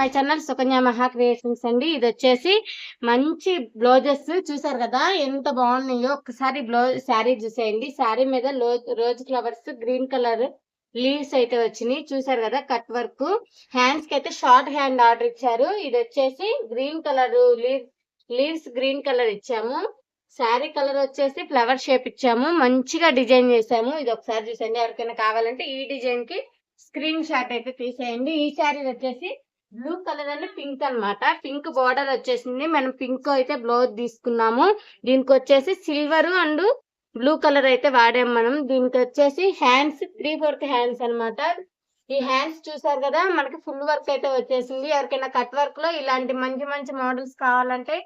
My channel Sukanya మహా creations అండి. ఇదొచ్చేసి మంచి బ్లౌజెస్ చూసారు కదా ఎంత బాగున్నాయో. ఒక్కసారి బ్లౌజ్ శారీ చూసేయండి. శారీ మీద rose flowers green colour leaves అయితే వచ్చినాయి చూసారు కదా. కట్ వర్క్ హ్యాండ్స్ కి అయితే షార్ట్ హ్యాండ్ ఆర్డర్ ఇచ్చారు. ఇది వచ్చేసి green colour leaves green colour ఇచ్చాము. శారీ కలర్ వచ్చేసి ఫ్లవర్ షేప్ ఇచ్చాము. మంచిగా డిజైన్ చేసాము. ఇది ఒకసారి చూసండి. ఎవరికైనా కావాలంటే ఈ డిజైన్ కి స్క్రీన్ షాట్ అయితే తీసేయండి. ఈ శారీ వచ్చేసి బ్లూ కలర్ అండ్ పింక్ అన్నమాట. పింక్ బార్డర్ వచ్చేసింది. మనం పింక్ అయితే బ్లౌజ్ తీసుకున్నాము. దీనికి వచ్చేసి సిల్వర్ అండ్ బ్లూ కలర్ అయితే వాడాము మనం. దీనికి వచ్చేసి హ్యాండ్స్ 3/4 హ్యాండ్స్ అన్నమాట. ఈ హ్యాండ్స్ చూసారు కదా, మనకి ఫుల్ వర్క్ అయితే వచ్చేసింది. ఎవరికైనా కట్ వర్క్ లో ఇలాంటి మంచి మంచి మోడల్స్ కావాలంటే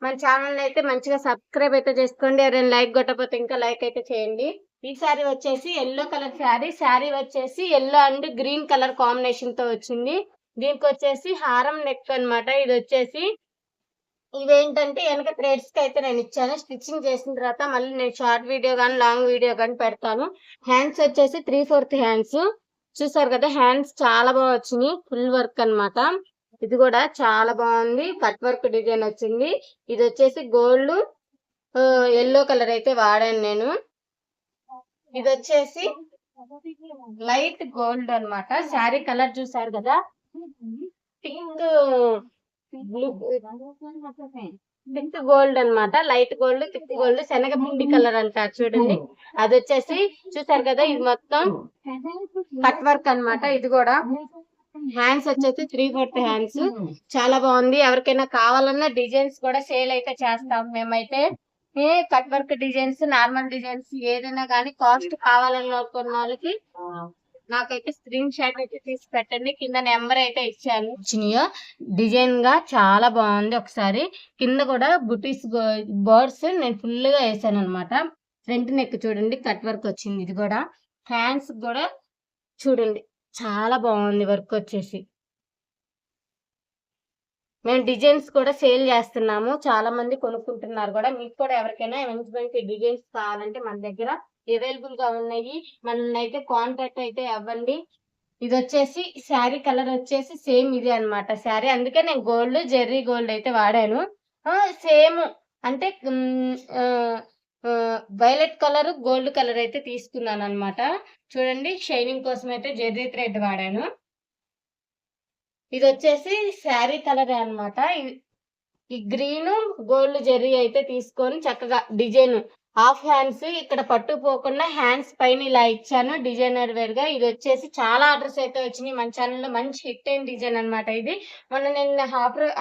మన ఛానల్ అయితే మంచిగా సబ్స్క్రైబ్ అయితే చేసుకోండి. ఎవరైనా లైక్ కొట్టకపోతే ఇంకా లైక్ అయితే చేయండి. ఈ శారీ వచ్చేసి ఎల్లో కలర్ శారీ. శారీ వచ్చేసి yellow and green colour combination తో వచ్చింది. దీనికి వచ్చేసి హారం నెక్ అన్నమాట. ఇది వచ్చేసి ఇవేంటంటే వెనక థ్రెడ్స్ కి అయితే నేను ఇచ్చాను. స్టిచ్చింగ్ చేసిన తర్వాత మళ్ళీ నేను షార్ట్ వీడియో కానీ లాంగ్ వీడియో కానీ పెడతాను. హ్యాండ్స్ వచ్చేసి 3/4 హ్యాండ్స్ చూసారు కదా. హ్యాండ్స్ చాలా బాగా వచ్చినాయి. ఫుల్ వర్క్ అన్నమాట. ఇది కూడా చాలా బాగుంది. కట్ వర్క్ డిజైన్ వచ్చింది. ఇది వచ్చేసి గోల్డ్ ఎల్లో కలర్ అయితే వాడాను నేను. ఇది వచ్చేసి లైట్ గోల్డ్ అన్నమాట. శారీ కలర్ చూసారు కదా, పింక్ పింక్ గోల్డ్ అన్నమాట. లైట్ గోల్డ్ థిక్ గోల్డ్ శనగపిండి కలర్ అంటారు చూడండి. అది వచ్చేసి చూసారు కదా, ఇది మొత్తం కట్ వర్క్ అన్నమాట. ఇది కూడా హ్యాండ్స్ వచ్చేసి 3/4 హ్యాండ్స్ చాలా బాగుంది. ఎవరికైనా కావాలన్నా డిజైన్స్ కూడా సేల్ అయితే చేస్తాం మేమైతే. Cut work designs, normal designs ఏదైనా కానీ కాస్ట్ కావాలనుకున్న వాళ్ళకి నాకైతే స్క్రీన్ షాట్ అయితే తీసి పెట్టండి. కింద నెంబర్ అయితే ఇచ్చాను. డిజైన్ గా చాలా బాగుంది. ఒకసారి కింద కూడా బుటీస్ బర్డ్స్ నేను ఫుల్ గా వేసాను అనమాట. ఫ్రంట్ నెక్ చూడండి కట్ వర్క్ వచ్చింది. ఇది కూడా హ్యాండ్స్ కూడా చూడండి చాలా బాగుంది వర్క్ వచ్చేసి. మేము డిజైన్స్ కూడా సేల్ చేస్తున్నాము. చాలా మంది కొనుక్కుంటున్నారు కూడా. మీకు కూడా ఎవరికైనా మంచి మంచి డిజైన్స్ కావాలంటే మన దగ్గర అవైలబుల్ గా ఉన్నాయి. మన అయితే కాంటాక్ట్ అయితే అవ్వండి. ఇది వచ్చేసి శారీ కలర్ వచ్చేసి సేమ్ ఇదే అన్నమాట శారీ. అందుకే నేను గోల్డ్ జెర్రీ గోల్డ్ అయితే వాడాను. సేమ్ అంటే వైలెట్ కలర్ గోల్డ్ కలర్ అయితే తీసుకున్నాను అన్నమాట. చూడండి షైనింగ్ కోసం అయితే జెర్రీ థ్రెడ్ వాడాను. ఇది వచ్చేసి శారీ కలర్ అన్నమాట. ఈ గ్రీన్ గోల్డ్ జెర్రీ అయితే తీసుకొని చక్కగా డిజైన్ హాఫ్ హ్యాండ్స్ ఇక్కడ పట్టుపోకుండా హ్యాండ్స్ పైన ఇలా ఇచ్చాను డిజైనర్ వేర్ గా. ఇది వచ్చేసి చాలా ఆర్డర్స్ అయితే వచ్చినాయి. మన ఛానల్లో మంచి హిట్ అయిన డిజైన్ అన్నమాట. ఇది మొన్న నేను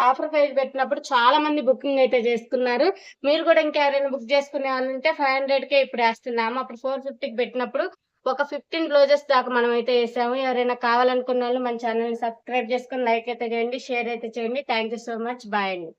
ఆఫర్ ప్రైస్ పెట్టినప్పుడు చాలా మంది బుకింగ్ అయితే చేసుకున్నారు. మీరు కూడా ఇంకా ఎవరైనా బుక్ చేసుకునే వాళ్ళు ఉంటే 500కే ఇప్పుడు వేస్తున్నాము. అప్పుడు 450కి పెట్టినప్పుడు ఒక 15 బ్లౌజెస్ దాకా మనం అయితే వేసాము. ఎవరైనా కావాలనుకున్న వాళ్ళు మన ఛానల్ ని సబ్స్క్రైబ్ చేసుకుని లైక్ అయితే చేయండి, షేర్ అయితే చేయండి. Thank you so much. Bye అండి.